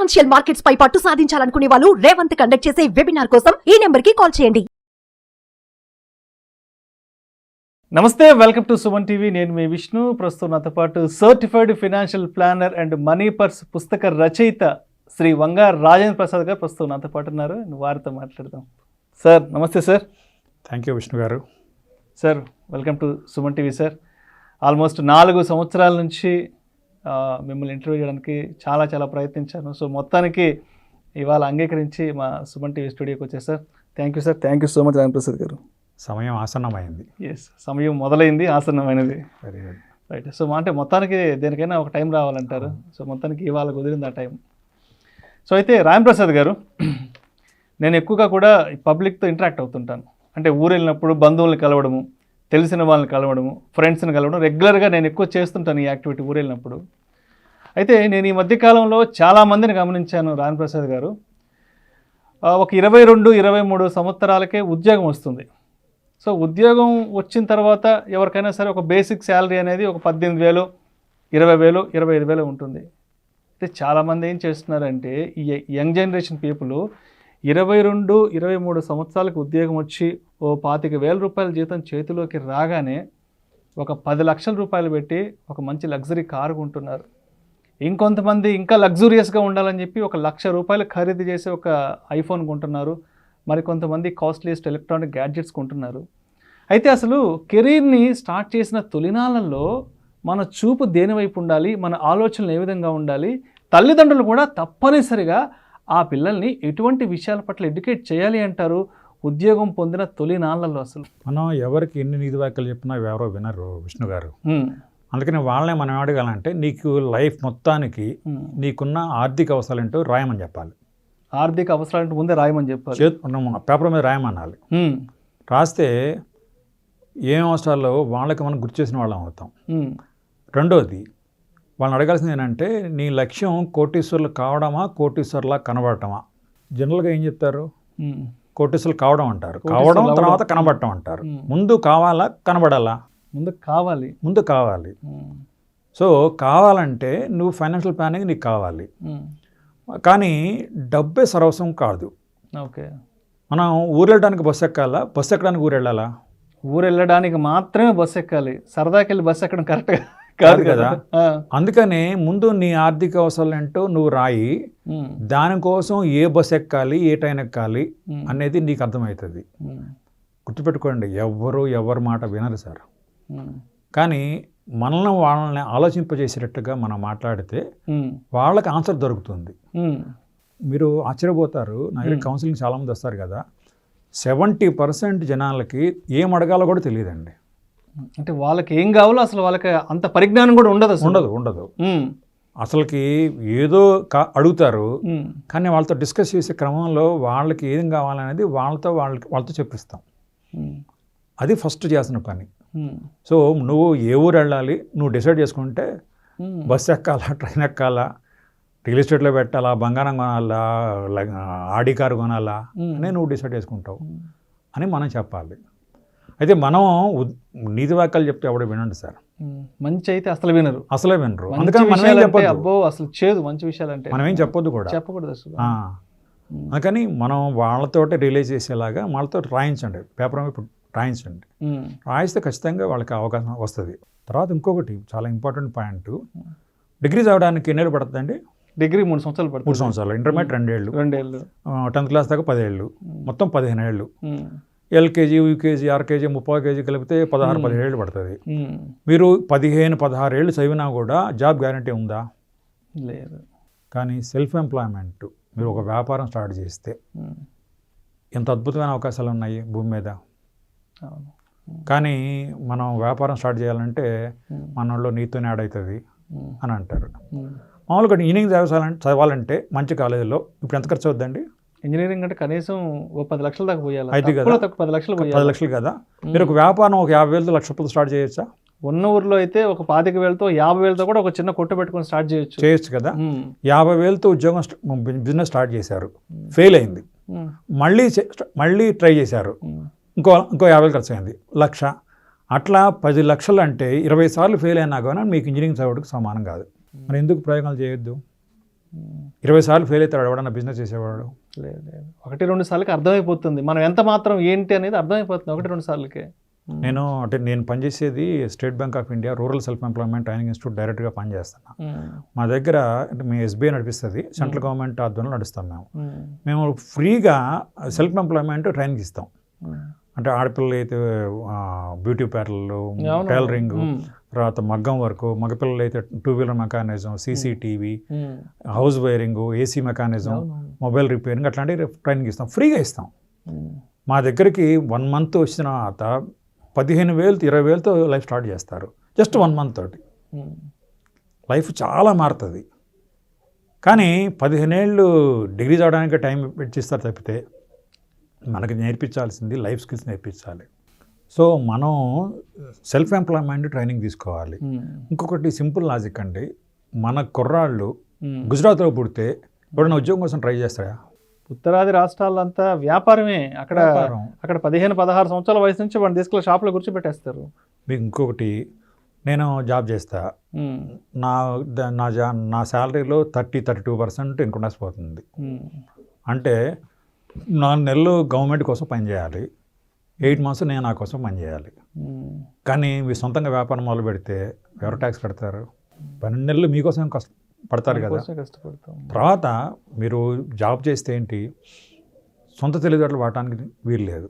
Financial markets పై పట్టు సాధించాలనుకునే వాళ్ళు Revanth conduct చేసే వెబినార్ కోసం ఈ నెంబర్ కి కాల్ చేయండి. నమస్తే, వెల్కమ్ టు సుమన్ టీవీ. నేను మీ విష్ణు. ప్రస్తుతం నాతో పాటు certified financial planner and money purse పుస్తక రచయిత శ్రీ వంగా రాజేంద్ర ప్రసాద్ గారు ప్రస్తుతం నాతో పాటు ఉన్నారు. వారితో మాట్లాడదాం. సార్ నమస్తే. సార్ థ్యాంక్ యూ విష్ణు గారు. Sir welcome to Suman TV. Sir almost 4 సంవత్సరాల నుంచి మిమ్మల్ని ఇంటర్వ్యూ చేయడానికి చాలా ప్రయత్నించాను. సో మొత్తానికి ఇవాళ అంగీకరించి మా సుమన్ టీవీ స్టూడియోకి వచ్చారు. Sir thank you sir. Thank you so much Rajendra Prasad garu. సమయం ఆసన్నమైంది. ఎస్, సమయం మొదలైంది, ఆసన్నమైనది. Very good. రైట్. సో అంటే మొత్తానికి దేనికైనా ఒక టైం రావాలంటారు. సో మొత్తానికి ఇవాళ కుదిరింది ఆ టైం. సో అయితే రాజేంద్ర ప్రసాద్ గారు, నేను ఎక్కువగా కూడా పబ్లిక్తో ఇంటరాక్ట్ అవుతుంటాను. అంటే ఊరు వెళ్ళినప్పుడు బంధువుల్ని కలవడము, తెలిసిన వాళ్ళని కలవడము, ఫ్రెండ్స్ని కలవడం రెగ్యులర్గా నేను ఎక్కువ చేస్తుంటాను ఈ యాక్టివిటీ ఊరు వెళ్ళినప్పుడు. అయితే నేను ఈ మధ్యకాలంలో చాలామందిని గమనించాను రాజేంద్ర ప్రసాద్ గారు. ఒక 22-23 సంవత్సరాలకే ఉద్యోగం వస్తుంది. సో ఉద్యోగం వచ్చిన తర్వాత ఎవరికైనా సరే ఒక బేసిక్ శాలరీ అనేది ఒక 18,000, 20,000, 25,000 ఉంటుంది. అయితే చాలామంది ఏం చేస్తున్నారంటే ఈ యంగ్ జనరేషన్ పీపుల్ 22-23 సంవత్సరాలకు ఉద్యోగం వచ్చి ఓ 25,000 రూపాయల జీతం చేతిలోకి రాగానే ఒక 10 లక్షల రూపాయలు పెట్టి ఒక మంచి లగ్జరీ కారు కొంటున్నారు. ఇంకొంతమంది ఇంకా లగ్జూరియస్గా ఉండాలని చెప్పి 1,00,000 రూపాయలు ఖరీదు చేసి ఒక ఐఫోన్ కొంటున్నారు. మరికొంతమంది కాస్ట్లీయెస్ట్ ఎలక్ట్రానిక్ గ్యాడ్జెట్స్ కొంటున్నారు. అయితే అసలు కెరీర్ని స్టార్ట్ చేసిన తొలినాళ్ళల్లో మన చూపు దేని వైపు ఉండాలి, మన ఆలోచనలు ఏ విధంగా ఉండాలి, తల్లిదండ్రులు కూడా తప్పనిసరిగా ఆ పిల్లల్ని ఎటువంటి విషయాల పట్ల ఎడ్యుకేట్ చేయాలి అంటారు ఉద్యోగం పొందిన తొలినాళ్ళల్లో? అసలు మనం ఎవరికి ఎన్ని నీతి వాక్యాలు చెప్పినా ఎవరో వినరు విష్ణు గారు. అందుకని వాళ్ళనే మనం అడగాలంటే నీకు లైఫ్ మొత్తానికి నీకున్న ఆర్థిక అవసరాలు ఏంటో రాయమని చెప్పాలి. ఆర్థిక అవసరాలంటే ముందే రాయమని చెప్పాలి. పేపర్ మీద రాయమనాలి. రాస్తే ఏం అవసరాలు వాళ్ళకి మనం గుర్తు చేసిన వాళ్ళం అవుతాం. రెండోది వాళ్ళని అడగాల్సింది ఏంటంటే నీ లక్ష్యం కోటీశ్వర్లు కావడమా, కోటీశ్వర్లా కనబడటమా? జనరల్గా ఏం చెప్తారు? కోటీశ్వర్లు కావడం అంటారు, కావడం తర్వాత కనబడటం అంటారు. ముందు కావాలా కనబడాలా? ముందు కావాలి. సో కావాలంటే నువ్వు ఫైనాన్షియల్ ప్లానింగ్ నీకు కావాలి. కానీ డబ్బే సర్వస్వం కాదు. ఓకే, మనం ఊరు వెళ్ళడానికి బస్సు ఎక్కాలా, బస్సు ఎక్కడానికి ఊరు వెళ్ళాలా? ఊరు వెళ్ళడానికి మాత్రమే బస్సు ఎక్కాలి, సరదాకి వెళ్ళి బస్సు ఎక్కడం కరెక్ట్గా కాదు కదా. అందుకనే ముందు నీ ఆర్థిక అవసరాలు ఏంటో నువ్వు రాయి. దానికోసం ఏ బస్సు ఎక్కాలి, ఏ ట్రైన్ ఎక్కాలి అనేది నీకు అర్థమవుతుంది. గుర్తుపెట్టుకోండి, ఎవరు మాట వినరు సార్. కానీ వాళ్ళని ఆలోచింపజేసేటట్టుగా మనం మాట్లాడితే వాళ్ళకి ఆన్సర్ దొరుకుతుంది. మీరు ఆశ్చర్యపోతారు, నా దగ్గర కౌన్సిలింగ్ చాలామంది వస్తారు కదా, 70% జనాలకి ఏం అడగాలో కూడా తెలియదండి. అంటే వాళ్ళకి ఏం కావాలో అసలు వాళ్ళకి అంత పరిజ్ఞానం కూడా ఉండదు. అసలుకి ఏదో అడుగుతారు, కానీ వాళ్ళతో డిస్కస్ చేసే క్రమంలో వాళ్ళకి ఏం కావాలనేది వాళ్ళతో చెప్పిస్తాం. అది ఫస్ట్ చేసిన పని. సో నువ్వు ఏ ఊరు వెళ్ళాలి నువ్వు డిసైడ్ చేసుకుంటే బస్సు ఎక్కాలా, ట్రైన్ ఎక్కాలా, రియల్ ఎస్టేట్లో పెట్టాలా, బంగారం కొనాలా, ఆడి కారు కొనాలా అని నువ్వు డిసైడ్ చేసుకుంటావు అని మనం చెప్పాలి. అయితే మనం నీతి వాక్యాలు చెప్తే ఎవడో వినండి సార్. మంచి అయితే అసలే వినరు. అందుకని మనం ఏం చెప్పొద్దు. అసలు చేదు మంచి విషయాలు అంటే మనం ఏం చెప్పకూడదు అసలు. అందుకని మనం వాళ్ళతోటి రిలీజ్ చేసేలాగా వాళ్ళతో రాయించండి, పేపర్ ఇప్పుడు రాయించండి. రాయిస్తే ఖచ్చితంగా వాళ్ళకి అవకాశం వస్తుంది. తర్వాత ఇంకొకటి చాలా ఇంపార్టెంట్ పాయింట్, డిగ్రీ చదవడానికి ఎన్ని ఏళ్ళు పడుతుందండి? డిగ్రీ 3 సంవత్సరాలు పడుతుంది. 3 సంవత్సరాలు. ఇంటర్మీడియట్ 2 ఏళ్ళు, 10th క్లాస్ దాకా 10 ఏళ్ళు, మొత్తం 15 ఏళ్ళు. ఎల్కేజీ, యూకేజీ, ఆర్కేజీ, 30 కేజీ కలిపితే 16-17 ఏళ్ళు పడుతుంది. మీరు 15-16 ఏళ్ళు చదివినా కూడా జాబ్ గ్యారంటీ ఉందా? లేదు. కానీ సెల్ఫ్ ఎంప్లాయ్మెంట్, మీరు ఒక వ్యాపారం స్టార్ట్ చేస్తే ఎంత అద్భుతమైన అవకాశాలు ఉన్నాయి భూమి మీద. కానీ మనం వ్యాపారం స్టార్ట్ చేయాలంటే మనలో నీతోనే యాడ్ అవుతుంది అని అంటారు. మామూలుగా ఇంజనీరింగ్ చదవాలంటే మంచి కాలేజీలో ఇప్పుడు ఎంత ఖర్చు అవుద్దండి? ఇంజనీరింగ్ అంటే కనీసం 10 లక్షల దాకా పోయాలి. అయితే కదా 10 లక్షలు 10 లక్షలు కదా. మీరు ఒక వ్యాపారం ఒక 50,000 1,00,000 రూపాయలు స్టార్ట్ చేయొచ్చా? ఉన్న ఊర్లో అయితే ఒక 25,000తో 50,000తో కూడా ఒక చిన్న కొట్టు పెట్టుకొని స్టార్ట్ చేయొచ్చు కదా. 50,000తో ఉద్యోగం బిజినెస్ స్టార్ట్ చేశారు, ఫెయిల్ అయింది, మళ్ళీ ట్రై చేశారు, ఇంకో 50,000 ఖర్చు అయింది, 1,00,000. అట్లా 10 లక్షలు అంటే 20 సార్లు ఫెయిల్ అయినా కానీ మీకు ఇంజనీరింగ్ చదవడానికి సమానం కాదు. మరి ఎందుకు ప్రయోగాలు చేయొద్దు? 20 సార్లు ఫెయిల్ అవుతాడు ఎవడన్నా బిజినెస్ చేసేవాడు. లేదు లేదు, 1-2 సార్లకి అర్థమైపోతుంది మనం ఎంత మాత్రం ఏంటి అనేది అర్థమైపోతుంది 1-2 సార్లకే. నేను పనిచేసేది state bank of India rural self employment training institute డైరెక్ట్గా పనిచేస్తున్నా. మా దగ్గర అంటే మీ ఎస్బీఐ నడిపిస్తుంది, సెంట్రల్ గవర్నమెంట్ ఆధ్వర్యంలో నడుస్తాం మేము ఫ్రీగా సెల్ఫ్ ఎంప్లాయ్మెంట్ ట్రైనింగ్ ఇస్తాం. అంటే ఆడపిల్లలు అయితే బ్యూటీ పార్లర్లు, టైలరింగ్, తర్వాత మగ్గం వర్క్, మగపిల్లలు అయితే 2-వీలర్ mechanism, CCTV, house wiring, AC mechanism, mobile repairing అట్లాంటి ట్రైనింగ్ ఇస్తాం, ఫ్రీగా ఇస్తాం. మా దగ్గరికి 1 మంత్ వచ్చిన తర్వాత 15,000-20,000తో లైఫ్ స్టార్ట్ చేస్తారు. జస్ట్ 1 మంత్ తోటి లైఫ్ చాలా మారుతుంది. కానీ 15 ఏళ్ళు డిగ్రీ చదవడానికి టైం పెట్టిస్తారు తప్పితే మనకి నేర్పించాల్సింది లైఫ్ స్కిల్స్ నేర్పించాలి. సో మనం సెల్ఫ్ ఎంప్లాయ్మెంట్ ట్రైనింగ్ తీసుకోవాలి. ఇంకొకటి సింపుల్ లాజిక్ అండి, మన కుర్రాళ్ళు గుజరాత్లో పుడితే ఎవరైనా ఉద్యోగం కోసం ట్రై చేస్తారా? ఉత్తరాది రాష్ట్రాలంతా వ్యాపారమే. అక్కడ 15-16 సంవత్సరాల వయసు నుంచి వాడిని తీసుకెళ్ళి షాప్లో కూర్చోబెట్టేస్తారు. మీకు ఇంకొకటి, నేను జాబ్ చేస్తా, నా శాలరీలో 30-32% ఇన్కమ్ ట్యాక్స్ పోతుంది. అంటే 4 నెలలు గవర్నమెంట్ కోసం పనిచేయాలి, 8 మంత్స్ నేను నా కోసం పనిచేయాలి. కానీ మీరు సొంతంగా వ్యాపారం మొదలు పెడితే ఎవరు ట్యాక్స్ కడతారు? 12 నెలలు మీకోసం పడతారు కదా. కష్టపడతాం. తర్వాత మీరు జాబ్ చేస్తే ఏంటి, సొంత తెలివితేటలు వాడటానికి వీలు లేదు.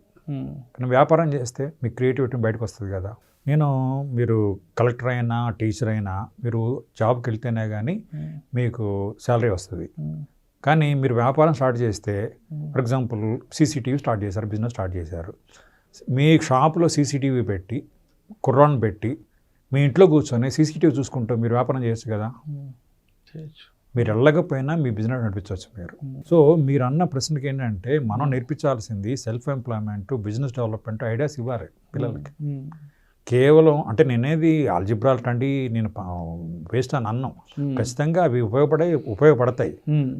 కానీ వ్యాపారం చేస్తే మీ క్రియేటివిటీ బయటకు వస్తుంది కదా. మీరు కలెక్టర్ అయినా టీచర్ అయినా మీరు జాబ్కి వెళ్తేనే కానీ మీకు శాలరీ వస్తుంది. కానీ మీరు వ్యాపారం స్టార్ట్ చేస్తే, ఫర్ ఎగ్జాంపుల్ సీసీటీవీ స్టార్ట్ చేశారు, బిజినెస్ స్టార్ట్ చేశారు, మీ షాప్లో సీసీటీవీ పెట్టి కుర్రాన్ని పెట్టి మీ ఇంట్లో కూర్చొని సీసీటీవీ చూసుకుంటూ మీరు వ్యాపారం చేయొచ్చు కదా. మీరు వెళ్ళకపోయినా మీ బిజినెస్ నడిపించవచ్చు మీరు. సో మీరు అన్న ప్రశ్నకి ఏంటంటే మనం నేర్పించాల్సింది self employment, business development ideas ఇవ్వాలి పిల్లలకి. కేవలం అంటే నేనేది ఆల్జిబ్రా అండి నేను వేస్ట్ అని అన్నాం, ఖచ్చితంగా అవి ఉపయోగపడతాయి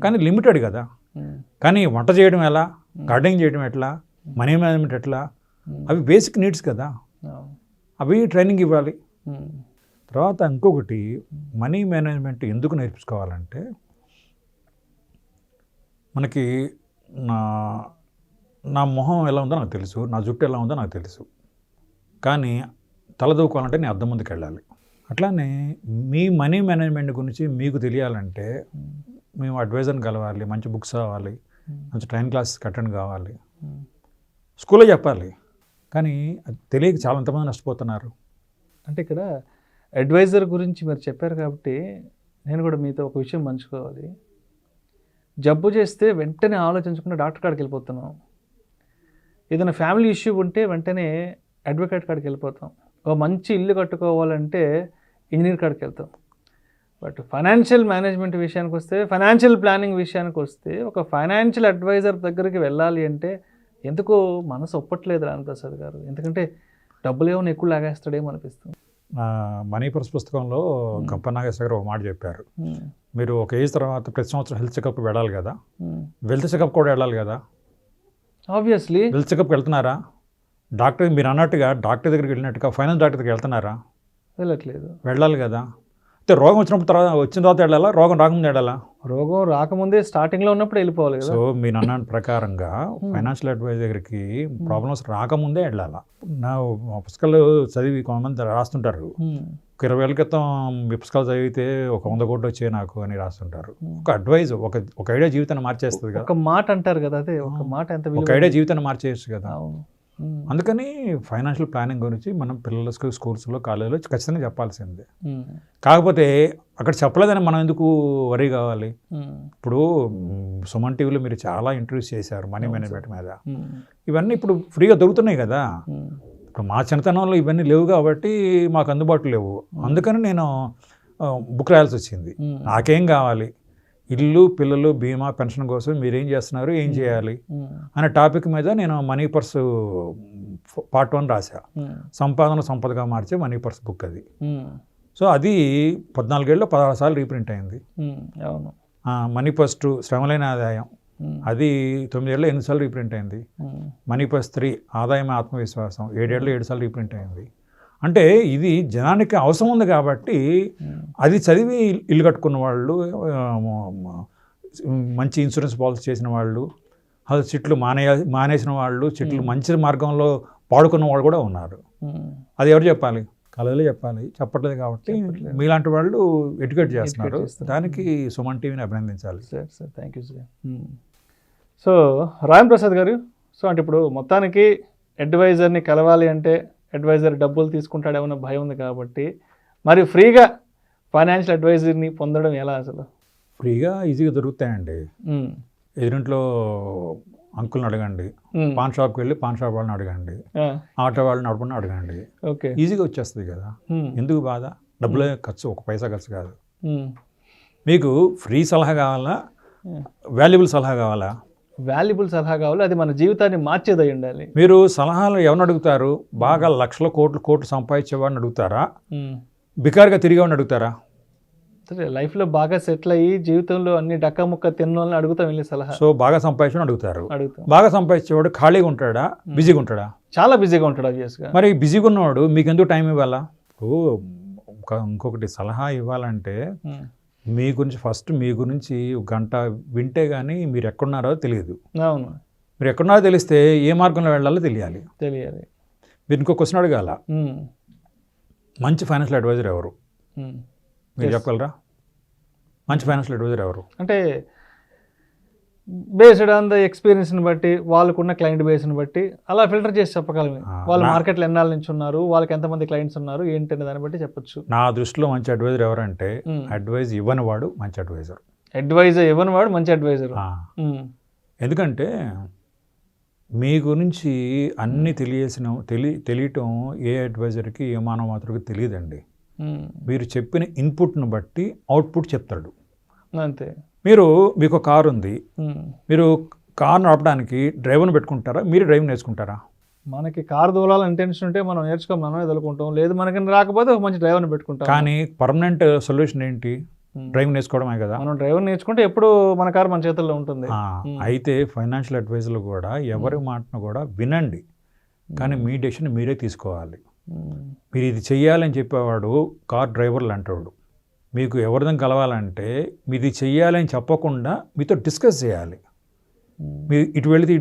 కానీ లిమిటెడ్ కదా. కానీ వంట చేయడం ఎలా, గార్డెనింగ్ చేయడం ఎట్లా, మనీ మేనేజ్మెంట్ ఎట్లా, అవి బేసిక్ నీడ్స్ కదా, అవి ట్రైనింగ్ ఇవ్వాలి. తర్వాత ఇంకొకటి, మనీ మేనేజ్మెంట్ ఎందుకు నేర్పించుకోవాలంటే మనకి నా మొహం ఎలా ఉందో నాకు తెలుసు, నా జుట్టు ఎలా ఉందో నాకు తెలుసు, కానీ తలదూకోవాలంటే నేను అద్దం ముందుకు వెళ్ళాలి. అట్లానే మీ మనీ మేనేజ్మెంట్ గురించి మీకు తెలియాలంటే మేము అడ్వైజర్ని కలవాలి, మంచి బుక్స్ కావాలి, మంచి ట్రైన్ క్లాసెస్ అటెండ్ కావాలి, స్కూల్లో చెప్పాలి. కానీ అది తెలియక చాలా ఎంతమంది నష్టపోతున్నారు. అంటే ఇక్కడ అడ్వైజర్ గురించి మీరు చెప్పారు కాబట్టి నేను కూడా మీతో ఒక విషయం పంచుకోవాలి. జబ్బు చేస్తే వెంటనే ఆలోచించకుండా డాక్టర్ కాడికి వెళ్ళిపోతున్నాం. ఏదైనా ఫ్యామిలీ ఇష్యూ ఉంటే వెంటనే అడ్వకేట్ కాడికి వెళ్ళిపోతాం. ఒక మంచి ఇల్లు కట్టుకోవాలంటే ఇంజనీర్ కాడికి వెళ్తాం. బట్ ఫైనాన్షియల్ మేనేజ్మెంట్ విషయానికి వస్తే, ఫైనాన్షియల్ ప్లానింగ్ విషయానికి వస్తే ఒక ఫైనాన్షియల్ అడ్వైజర్ దగ్గరికి వెళ్ళాలి అంటే ఎందుకో మనసు ఒప్పట్లేదు రామప్రసాద్ గారు. ఎందుకంటే డబ్బులు ఏమైనా ఎక్కువ లాగేస్తాడేమో అనిపిస్తుంది. మనీ పర్స్ పుస్తకంలో గంప నాగేశ్వర గారు ఒక మాట చెప్పారు, మీరు ఒక ఏజ్ తర్వాత ప్రతి సంవత్సరం హెల్త్ చెకప్ వెళ్ళాలి కదా, వెల్త్ చెకప్ కూడా వెళ్ళాలి కదా. ఆబ్వియస్లీ హెల్త్ చెకప్కి వెళ్తున్నారా? డాక్టర్ మీరు అన్నట్టుగా డాక్టర్ దగ్గరికి వెళ్ళినట్టుగా ఫైనాన్స్ డాక్టర్ దగ్గరికి వెళ్తున్నారా? వెళ్ళట్లేదు. వెళ్ళాలి కదా. అయితే రోగం వచ్చిన తర్వాత వెళ్ళాలా, రోగం రాకముందు వెళ్ళాలా? రోగం రాకముందే స్టార్టింగ్లో ఉన్నప్పుడు వెళ్ళిపోవాలి కదా. సో మీరు అన్న ప్రకారంగా ఫైనాన్షియల్ అడ్వైజ్ దగ్గరికి ప్రాబ్లమ్స్ రాకముందే వెళ్ళాలా. నా పుస్తకాలు చదివి కొంతమంది రాస్తుంటారు, 20 ఏళ్ళ క్రితం మీ పుస్తకాలు చదివితే ఒక 100 కోట్లు వచ్చాయి నాకు అని రాస్తుంటారు. ఒక అడ్వైజ్, ఒక ఐడియా జీవితాన్ని మార్చేస్తుంది కదా. ఒక మాట అంటారు కదా, అదే ఒక మాట ఎంత ఒక ఐడియా జీవితాన్ని మార్చేయచ్చు కదా. అందుకని ఫైనాన్షియల్ ప్లానింగ్ గురించి మనం పిల్లలకు స్కూల్స్లో కాలేజీలో ఖచ్చితంగా చెప్పాల్సిందే. కాకపోతే అక్కడ చెప్పలేదని మనం ఎందుకు వరీ కావాలి? ఇప్పుడు సుమన్ టీవీలో మీరు చాలా ఇంటర్వ్యూస్ చేశారు మనీ మేనేజ్మెంట్ మీద, ఇవన్నీ ఇప్పుడు ఫ్రీగా దొరుకుతున్నాయి కదా. ఇప్పుడు మా చిన్నతనంలో ఇవన్నీ లేవు కాబట్టి మాకు అందుబాటులో లేవు. అందుకని నేను బుక్ రాయాల్సి వచ్చింది. నాకేం కావాలి, ఇల్లు, పిల్లలు, బీమా, పెన్షన్ కోసం మీరేం చేస్తున్నారు, ఏం చేయాలి అనే టాపిక్ మీద నేను మనీ పర్స్ పార్ట్ 1 రాశా. సంపదగా మార్చే మనీ పర్స్ బుక్ అది. సో అది 14 ఏళ్ళలో 16 సార్లు రీప్రింట్ అయింది. మనీ పర్స్ 2 శ్రమలైన ఆదాయం, అది 9 ఏళ్ళలో 8 సార్లు రీప్రింట్ అయింది. మనీ పర్స్ 3 ఆదాయం ఆత్మవిశ్వాసం 7 ఏళ్ళలో 7 సార్లు రీప్రింట్ అయింది. అంటే ఇది జనానికి అవసరం ఉంది కాబట్టి అది చదివి ఇల్లు కట్టుకున్న వాళ్ళు, మంచి ఇన్సూరెన్స్ పాలసీ చేసిన వాళ్ళు, అసలు చెట్లు మానేసిన వాళ్ళు, చెట్లు మంచి మార్గంలో పాడుకున్న వాళ్ళు కూడా ఉన్నారు. అది ఎవరు చెప్పాలి? కళలే చెప్పాలి, చెప్పట్లేదు. కాబట్టి మీలాంటి వాళ్ళు ఎడ్యుకేట్ చేస్తున్నారు. దానికి సుమన్ టీవీని అభినందించాలి. Sir thank you sir. So Ram Prasad garu, so అంటే ఇప్పుడు మొత్తానికి అడ్వైజర్ని కలవాలి అంటే అడ్వైజర్ డబ్బులు తీసుకుంటాడేమన్న భయం ఉంది కాబట్టి, మరి ఫ్రీగా ఫైనాన్షియల్ అడ్వైజర్ని పొందడం ఎలా అసలు? ఫ్రీగా ఈజీగా దొరుకుతాయండి. ఎదురింట్లో అంకుల్ని అడగండి, పాన్ షాప్కి వెళ్ళి పాన్ షాప్ వాళ్ళని అడగండి, ఆటో వాళ్ళని నడపని అడగండి, ఓకే ఈజీగా వచ్చేస్తుంది కదా. ఎందుకు బాధ? డబ్బులే ఖర్చు, ఒక పైసా ఖర్చు కాదు. మీకు ఫ్రీ సలహా కావాలా, వాల్యుబుల్ సలహా కావాలా? వాల్యుబుల్ సలహా కావాలి, అది మన జీవితాన్ని మార్చేదై ఉండాలి. మీరు సలహాలు ఎవరిని అడుగుతారు? బాగా లక్షల కోట్లు సంపాదించేవాడిని అడుగుతారా? బికార్గా తిరిగేవాడిని అడుగుతారా? సరే, లైఫ్లో బాగా సెటిల్ అయ్యి జీవితంలో అన్ని డక్క ముక్క తిన్న వాళ్ళని అడుగుతాం వెళ్ళి సలహా. సో బాగా సంపాదించడం అడుగుతారు. అడుగుతాం. బాగా సంపాదించేవాడు ఖాళీగా ఉంటాడా, బిజీగా ఉంటాడా? చాలా బిజీగా ఉంటాడు ఆబ్వియస్గా. మరి బిజీగా ఉన్నవాడు మీకు ఎందుకు టైం ఇవ్వాలా? ఇంకొకటి సలహా ఇవ్వాలంటే మీ గురించి ఫస్ట్ మీ గురించి ఒక గంట వింటే కానీ మీరు ఎక్కడున్నారో తెలియదు. అవును, మీరు ఎక్కడున్నారో తెలిస్తే ఏ మార్గంలో వెళ్ళాలో తెలియాలి. మీరు ఇంకో క్వశ్చన్ అడగాల, మంచి ఫైనాన్షియల్ అడ్వైజర్ ఎవరు? మీరు చెప్పగలరా? మంచి ఫైనాన్షియల్ అడ్వైజర్ ఎవరు? అంటే బేస్డ్ ఆన్ ద ఎక్స్పీరియన్స్ని బట్టి, వాళ్ళకున్న క్లయింట్ బేస్ని బట్టి అలా ఫిల్టర్ చేసి చెప్పగలమే. వాళ్ళు మార్కెట్లో ఎన్నాళ్ళ నుంచి ఉన్నారు, వాళ్ళకి ఎంతమంది క్లయింట్స్ ఉన్నారు ఏంటనే దాన్ని బట్టి చెప్పొచ్చు. నా దృష్టిలో మంచి అడ్వైజర్ ఎవరంటే అడ్వైజ్ ఇవ్వని వాడు మంచి అడ్వైజర్. అడ్వైజర్ ఇవ్వని వాడు మంచి అడ్వైజర్. ఎందుకంటే మీ గురించి అన్నీ తెలియటం ఏ అడ్వైజర్కి ఏ మానవ మాత్రకి తెలియదండి. మీరు చెప్పిన ఇన్పుట్ను బట్టి అవుట్పుట్ చెప్తాడు అంతే. మీకు కారు ఉంది, మీరు కారు నడపడానికి డ్రైవర్ని పెట్టుకుంటారా, మీరు డ్రైవింగ్ నేర్చుకుంటారా? మనకి కారు దోలాలని ఇంటెన్షన్ ఉంటే మనం నేర్చుకో, మనమే తోలుకుంటాం. లేదు మనకి రాకపోతే ఒక మంచి డ్రైవర్ని పెట్టుకుంటాం. కానీ పర్మనెంట్ సొల్యూషన్ ఏంటి? డ్రైవింగ్ నేర్చుకోవడమే కదా. మనం డ్రైవర్ నేర్చుకుంటే ఎప్పుడు మన కారు మన చేతుల్లో ఉంటుంది. అయితే ఫైనాన్షియల్ అడ్వైజర్లు కూడా ఎవరి మాటను కూడా వినండి, కానీ మీ డెసిషన్ మీరే తీసుకోవాలి. మీరు ఇది చెయ్యాలని చెప్పేవాడు కార్ డ్రైవర్లు అంటాడు. మీకు ఎవరిదని కలవాలంటే మీది చెయ్యాలని చెప్పకుండా మీతో డిస్కస్ చేయాలి. మీరు ఇటు వెళితే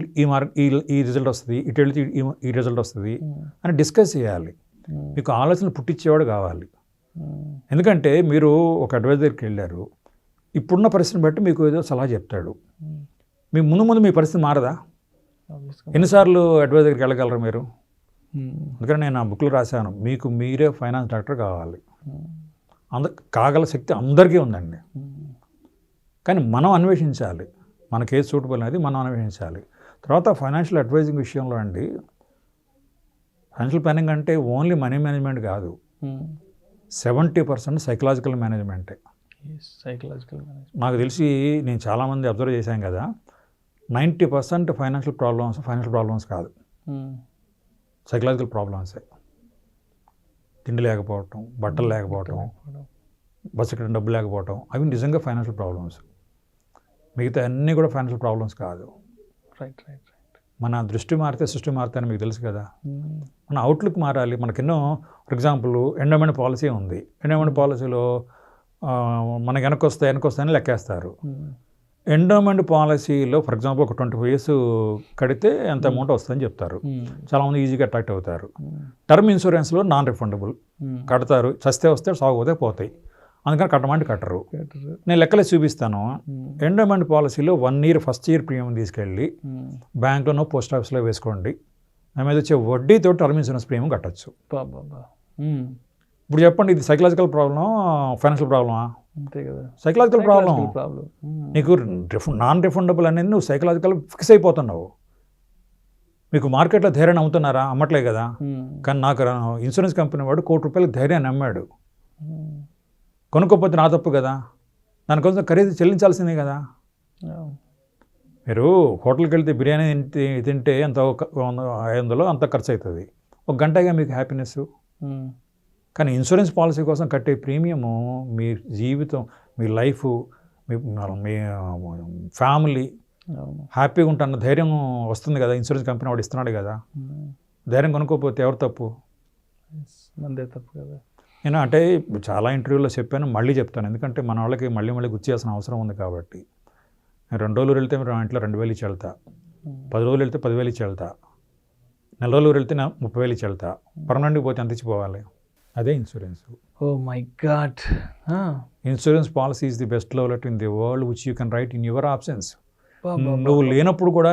ఈ రిజల్ట్ వస్తుంది, ఇటు వెళితే ఈ రిజల్ట్ వస్తుంది అని డిస్కస్ చేయాలి. మీకు ఆలోచన పుట్టించేవాడు కావాలి. ఎందుకంటే మీరు ఒక అడ్వైజర్కి వెళ్ళారు, ఇప్పుడున్న పరిస్థితిని బట్టి మీకు ఏదో సలహా చెప్తాడు. మీ ముందు మీ పరిస్థితి మారదా? ఎన్నిసార్లు అడ్వైజర్కి వెళ్ళగలరు మీరు? అందుకని నేను ఆ బుక్లో రాశాను, మీకు మీరే ఫైనాన్స్ డాక్టర్ కావాలి. కాగల శక్తి అందరికీ ఉందండి, కానీ మనం అన్వేషించాలి. మనకేది సూటబుల్ అనేది మనం అన్వేషించాలి. తర్వాత ఫైనాన్షియల్ అడ్వైజింగ్ విషయంలో అండి, ఫైనాన్షియల్ ప్లానింగ్ అంటే ఓన్లీ మనీ మేనేజ్మెంట్ కాదు, 70% సైకలాజికల్ మేనేజ్మెంటే. నాకు తెలిసి నేను చాలామంది అబ్జర్వ్ చేశాను కదా, 90% ఫైనాన్షియల్ ప్రాబ్లమ్స్ కాదు, సైకలాజికల్ ప్రాబ్లమ్సే. తిండి లేకపోవటం, బట్టలు లేకపోవటం, బస్సు ఎక్కడ డబ్బు లేకపోవటం, అవి నిజంగా ఫైనాన్షియల్ ప్రాబ్లమ్స్. మిగతా అన్నీ కూడా ఫైనాన్షియల్ ప్రాబ్లమ్స్ కాదు. మన దృష్టి మారితే సృష్టి మారితే అని మీకు తెలుసు కదా. మన అవుట్లుక్ మారాలి. మనకెన్నో, ఫర్ ఎగ్జాంపుల్ ఎండోమెంట్ పాలసీ ఉంది. ఎండోమెంట్ పాలసీలో మనకి వెనకొస్తాయని లెక్కేస్తారు. ఎండోమెంట్ పాలసీలో ఫర్ ఎగ్జాంపుల్ ఒక 25 years కడితే ఎంత అమౌంట్ వస్తుందని చెప్తారు. చాలామంది ఈజీగా అట్రాక్ట్ అవుతారు. టర్మ్ ఇన్సూరెన్స్లో నాన్ రిఫండబుల్, కడతారు, చస్తే వస్తే సాగుపోతే పోతాయి, అందుకని కట్టమంటే కట్టరు. నేను లెక్కలే చూపిస్తాను. ఎండోమెంట్ పాలసీలో 1 year ఫస్ట్ ఇయర్ ప్రీమియం తీసుకెళ్ళి బ్యాంక్లోనో పోస్ట్ ఆఫీస్లో వేసుకోండి, దాని మీద వచ్చే వడ్డీతో టర్మ్ ఇన్సూరెన్స్ ప్రీమియం కట్టచ్చు. ఇప్పుడు చెప్పండి, ఇది సైకలాజికల్ ప్రాబ్లమా ఫైనాన్షియల్ ప్రాబ్లమా? అంతే కదా, సైకలాజికల్ ప్రాబ్లం. నీకు నాన్ రిఫండబుల్ అనేది నువ్వు సైకలాజికల్ ఫిక్స్ అయిపోతున్నావు. మీకు మార్కెట్లో ధైర్యాన్ని అమ్ముతున్నారా? అమ్మట్లే కదా. కానీ నాకు ఇన్సూరెన్స్ కంపెనీ వాడు ₹1,00,00,000 ధైర్యాన్ని అమ్మాడు. కొనుక్కోపోతే నా తప్పు కదా, దానికోసం ఖరీదు చెల్లించాల్సిందే కదా. మీరు హోటల్కి వెళ్తే బిర్యానీ తింటే ఎంత 500 అంత ఖర్చు అవుతుంది, ఒక గంటగా మీకు హ్యాపీనెస్. కానీ ఇన్సూరెన్స్ పాలసీ కోసం కట్టే ప్రీమియము మీ జీవితం, మీ లైఫ్, మీ ఫ్యామిలీ హ్యాపీగా ఉంటాన్న ధైర్యం వస్తుంది కదా. ఇన్సూరెన్స్ కంపెనీ వాడు ఇస్తున్నాడు కదా. ధైర్యం కొనుక్కోపోతే ఎవరు తప్పు? మందే తప్పు కదా. నేను అంటే చాలా ఇంటర్వ్యూలో చెప్పాను, మళ్ళీ చెప్తాను, ఎందుకంటే మన వాళ్ళకి మళ్ళీ గుర్తు చేయాల్సిన అవసరం ఉంది కాబట్టి. 2 రోజులు వెళ్తే మా ఇంట్లో 2,000 ఇచ్చి వెళ్తా, 10 రోజులు వెళ్తే 10,000 ఇచ్చి వెళ్తా, నెల రోజులు వెళ్తే 30,000 ఇచ్చి వెళ్తా, పర్మనెంట్గా పోతే ఎంత ఇచ్చిపోవాలి? అదే insurance. Oh my God. Insurance policy is the best love letter in the world which you can write in your absence. నువ్వు లేనప్పుడు కూడా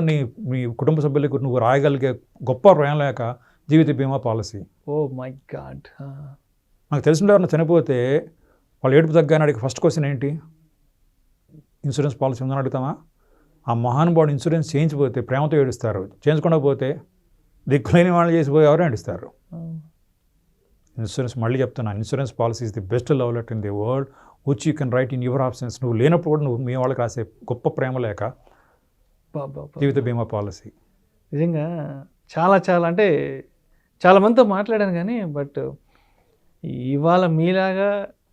మీ కుటుంబ సభ్యులకు నువ్వు రాయగలిగే గొప్ప ప్రయాణం లేక జీవిత బీమా పాలసీ. Oh my God. నాకు తెలిసిన ఎవరైనా చనిపోతే వాళ్ళు ఏడుపు తగ్గాని అడిగి ఫస్ట్ క్వశ్చన్ ఏంటి? ఇన్సూరెన్స్ పాలసీ ఉందని అడుగుతామా? ఆ మహానుభావుడు ఇన్సూరెన్స్ చేయించిపోతే ప్రేమతో ఏడుస్తారు, చేయించకుండా పోతే దిక్కులేని వాళ్ళు చేసిపోయి ఎవరు ఏడుస్తారు. ఇన్సూరెన్స్, మళ్ళీ చెప్తున్నా, insurance policy is the best love letter in the world which you can write in your absence. నువ్వు లేనప్పుడు కూడా నువ్వు మీ వాళ్ళకి రాసే గొప్ప ప్రేమ లేక జీవిత బీమా పాలసీ. నిజంగా చాలా చాలా అంటే చాలామందితో మాట్లాడాను కానీ బట్ ఇవాళ మీలాగా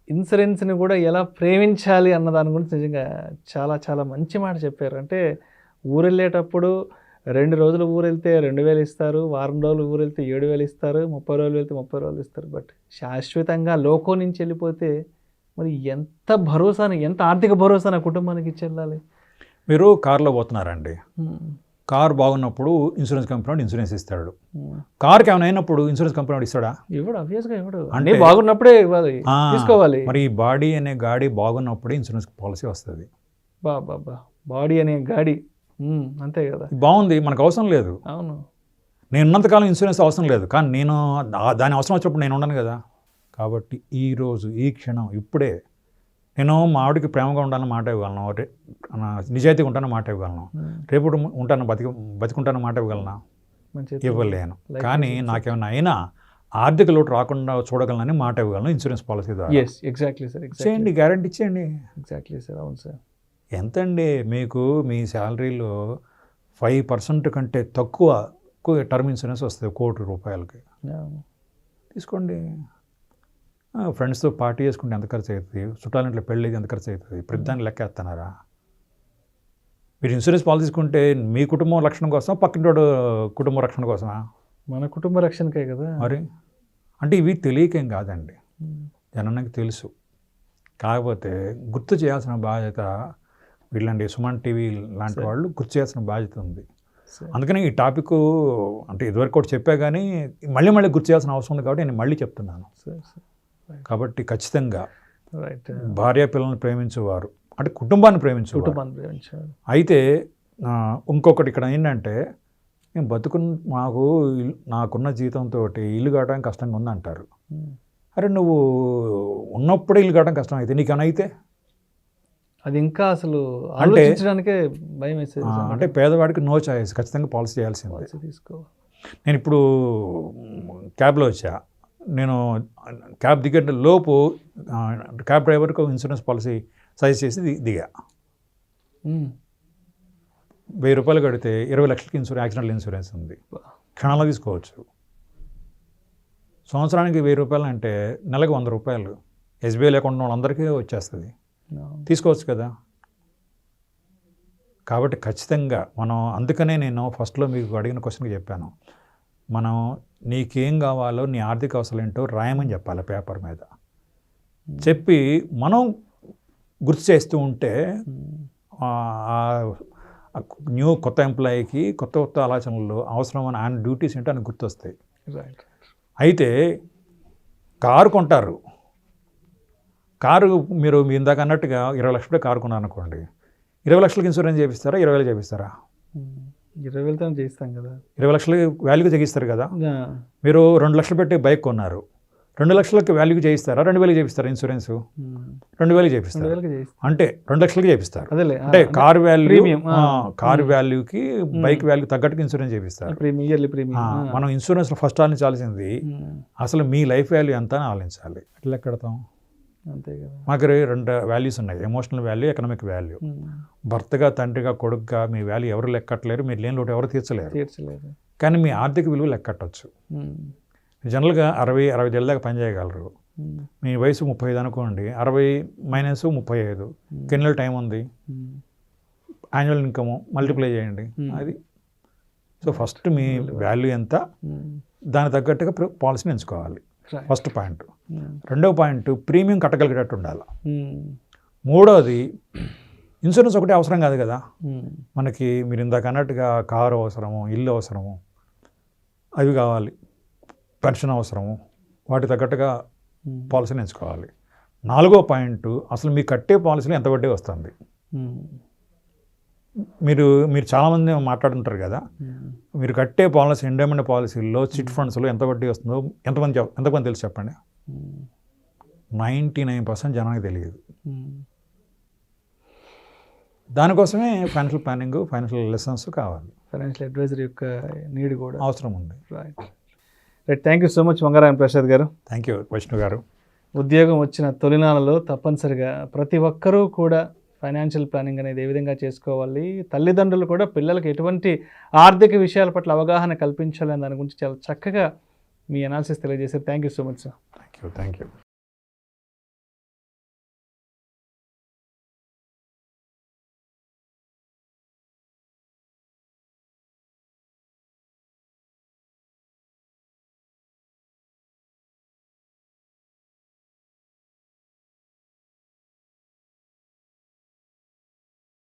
ఇన్సూరెన్స్ని కూడా ఎలా ప్రేమించాలి అన్న దాని గురించి నిజంగా చాలా చాలా మంచి మాట చెప్పారు. అంటే ఊరెళ్ళేటప్పుడు 2 రోజులు ఊరెళ్తే 2,000 ఇస్తారు, వారం రోజులు ఊరెళ్తే 7,000 ఇస్తారు, 30 రోజులు వెళ్తే 30 రోజులు ఇస్తారు. బట్ శాశ్వతంగా లోకం నుంచి వెళ్ళిపోతే మరి ఎంత భరోసాని, ఎంత ఆర్థిక భరోసా నా కుటుంబానికి ఇచ్చెళ్ళాలి. మీరు కారులో పోతున్నారండి, కారు బాగున్నప్పుడు ఇన్సూరెన్స్ కంపెనీ ఇన్సూరెన్స్ ఇస్తాడు. కార్కి ఏమైనా అయినప్పుడు ఇన్సూరెన్స్ కంపెనీ ఇస్తాడా? ఇవ్వడు, ఆబ్వియస్గా ఇవ్వడు. అంటే బాగున్నప్పుడే ఇవ్వాలి, తీసుకోవాలి. మరి ఈ బాడీ అనే గాడి బాగున్నప్పుడే ఇన్సూరెన్స్ పాలసీ వస్తుంది. బాబా, బాడీ అనే గాడి అంతే కదా. బాగుంది, మనకు అవసరం లేదు. అవును, నేను ఉన్నంతకాలం ఇన్సూరెన్స్ అవసరం లేదు, కానీ నేను దాని అవసరం వచ్చినప్పుడు నేను ఉండను కదా. కాబట్టి ఈరోజు ఈ క్షణం ఇప్పుడే నేను మా ఆవిడకి ప్రేమగా ఉంటానని మాట ఇవ్వగలను, నిజాయితీగా ఉంటానని మాట ఇవ్వగలను, రేపు ఉంటాను బతికుంటాను మాట ఇవ్వగలనా? ఇవ్వలేను. కానీ నాకేమైనా అయినా ఆర్థిక లోటు రాకుండా చూడగలనని మాట ఇవ్వగలను ఇన్సూరెన్స్ పాలసీ ద్వారా. ఎగ్జాక్ట్లీ సార్, చేయండి, గ్యారంటీ ఇచ్చేయండి. Exactly sir. అవును సార్. ఎంతండి మీకు మీ శాలరీలో 5% కంటే తక్కువ టర్మ్ ఇన్సూరెన్స్ వస్తుంది ₹1,00,00,000. తీసుకోండి. ఫ్రెండ్స్తో పార్టీ చేసుకుంటే ఎంత ఖర్చు అవుతుంది, చుట్టాలింట్లో పెళ్ళి ఎంత ఖర్చు అవుతుంది, ప్రతిదాన్ని లెక్కేస్తున్నారా? మీరు ఇన్సూరెన్స్ పాలసీ తీసుకుంటే మీ కుటుంబం రక్షణ కోసం, పక్కింటోడు కుటుంబ రక్షణ కోసమా? మన కుటుంబ రక్షణకే కదా. మరి అంటే ఇవి తెలియకేం కాదండి, జనానికి తెలుసు. కాకపోతే గుర్తు చేయాల్సిన బాధ్యత వీళ్ళండి సుమన్ టీవీ లాంటి వాళ్ళు గుర్తు చేయాల్సిన బాధ్యత ఉంది. అందుకని ఈ టాపిక్ అంటే ఇదివరకు కూడా చెప్పా కానీ మళ్ళీ గుర్తు చేయాల్సిన అవసరం ఉంది కాబట్టి నేను మళ్ళీ చెప్తున్నాను. కాబట్టి ఖచ్చితంగా భార్య పిల్లల్ని ప్రేమించేవారు అంటే కుటుంబాన్ని ప్రేమించేవారు. అయితే ఇంకొకటి ఇక్కడ ఏంటంటే నేను నాకున్న జీతంతో ఇల్లు కట్టడం కష్టంగా ఉందంటారు. అరే నువ్వు ఉన్నప్పుడే ఇల్లు కట్టడం కష్టం అయితే నీకన్నా అయితే అది ఇంకా అసలు ఆలోచించడానికే భయం వేసేది. అంటే పేదవాడికి నో చాయిస్, ఖచ్చితంగా పాలసీ చేయాల్సిందే. తీసుకోవాలి. నేను ఇప్పుడు క్యాబ్లో వచ్చా, నేను క్యాబ్ దిగే లోపు క్యాబ్ డ్రైవర్కి ఇన్సూరెన్స్ పాలసీ సజెస్ట్ చేసి దిగా. ₹1,000 కడితే 20 లక్షలకి యాక్సిడెంటల్ ఇన్సూరెన్స్ ఉంది, క్షణాల్లో తీసుకోవచ్చు. సంవత్సరానికి ₹1,000 అంటే నెలకు ₹100. ఎస్బీఐ లేకుండా వాళ్ళందరికీ వచ్చేస్తుంది, తీసుకోవచ్చు కదా. కాబట్టి ఖచ్చితంగా మనం, అందుకనే నేను ఫస్ట్లో మీకు అడిగిన క్వశ్చన్కి చెప్పాను, మనం నీకేం కావాలో నీ ఆర్థిక అవసరాలు ఏంటో రాయమని చెప్పాలి పేపర్ మీద. చెప్పి మనం గుర్తు చేస్తూ ఉంటే కొత్త ఎంప్లాయీకి కొత్త ఆలోచనలు అవసరమైన ఆయన డ్యూటీస్ ఏంటో ఆయన గుర్తొస్తాయి. అయితే కారు కొంటారు, కారు మీరు ఇందాక అన్నట్టుగా 20 లక్షలు కారు కొన్నారు అనుకోండి, 20 లక్షలకి ఇన్సూరెన్స్ చేపిస్తారా, 20,000 చేపిస్తారా? 20,000 చేయిస్తాం కదా. 20 లక్షలు వాల్యూకి చేయిస్తారు కదా. మీరు 2 లక్షలు పెట్టి బైక్ కొన్నారు, 2 లక్షలకి వాల్యూకి చేయిస్తారా, 2,000 చేపిస్తారా ఇన్సూరెన్స్? 2,000 చేపిస్తారు. అంటే 2 లక్షలకి చేపిస్తారు. అంటే కారు వాల్యూకి బైక్ వాల్యూ తగ్గట్టుగా ఇన్సూరెన్స్ చేపిస్తారు. మనం ఇన్సూరెన్స్లో ఫస్ట్ ఆలోచించాల్సింది అసలు మీ లైఫ్ వాల్యూ ఎంత అని ఆలోచించాలి. ఎట్లా కడతాం? అంతే కదా. మాకు 2 వాల్యూస్ ఉన్నాయి, ఎమోషనల్ వాల్యూ, ఎకనామిక్ వాల్యూ. భర్తగా, తండ్రిగా, కొడుకుగా మీ వాల్యూ ఎవరు లెక్కట్లేరు, మీరు లేని లోటు ఎవరు తీర్చలేరు. కానీ మీ ఆర్థిక విలువ లెక్కట్టవచ్చు. జనరల్గా 60-65 ఏళ్ళ దాకా పనిచేయగలరు. మీ వయసు 35 అనుకోండి, 60 - 35 ఎన్ని టైం ఉంది, యాన్యువల్ ఇన్కమ్ మల్టిప్లై చేయండి అది. సో ఫస్ట్ మీ వాల్యూ ఎంత, దానికి తగ్గట్టుగా పాలసీని ఎంచుకోవాలి. First point. రెండవ పాయింట్, ప్రీమియం కట్టగలిగేటట్టు ఉండాలి. మూడవది ఇన్సూరెన్స్ ఒకటే అవసరం కాదు కదా, ఉమ్, మనకి మీరు ఇందాక అన్నట్టుగా కారు అవసరము, ఇల్లు అవసరము, అవి కావాలి, పెన్షన్ అవసరము, వాటి తగ్గట్టుగా ఉమ్, పాలసీని ఎంచుకోవాలి. 4వ పాయింట్, అసలు మీకు కట్టే పాలసీలో ఎంత వడ్డీ వస్తుంది. ఉమ్, మీరు చాలామంది మాట్లాడుతుంటారు కదా, ఉమ్. మీరు కట్టే పాలసీ, ఎండోమెంట్ పాలసీల్లో చిట్ ఫండ్స్లో ఎంత వడ్డీ వస్తుందో ఎంతమంది తెలుసు చెప్పండి. 99% జనానికి తెలియదు. దానికోసమే ఫైనాన్షియల్ ప్లానింగ్, ఫైనాన్షియల్ లెసన్స్ కావాలి, ఫైనాన్షియల్ అడ్వైజర్ యొక్క నీడ్ కూడా అవసరం ఉంది. Right. Thank you so much Mangarayana Prasad garu. Thank you Vaishnav గారు. ఉద్యోగం వచ్చిన తొలినాళ్ళలో తప్పనిసరిగా ప్రతి ఒక్కరూ కూడా ఫైనాన్షియల్ ప్లానింగ్ అనేది ఏ విధంగా చేసుకోవాలి, తల్లిదండ్రులు కూడా పిల్లలకు ఎటువంటి ఆర్థిక విషయాల పట్ల అవగాహన కల్పించాలని దాని గురించి చాలా చక్కగా మీ అనాలిసిస్ తెలియజేశారు. Thank you so much sir. Thank you.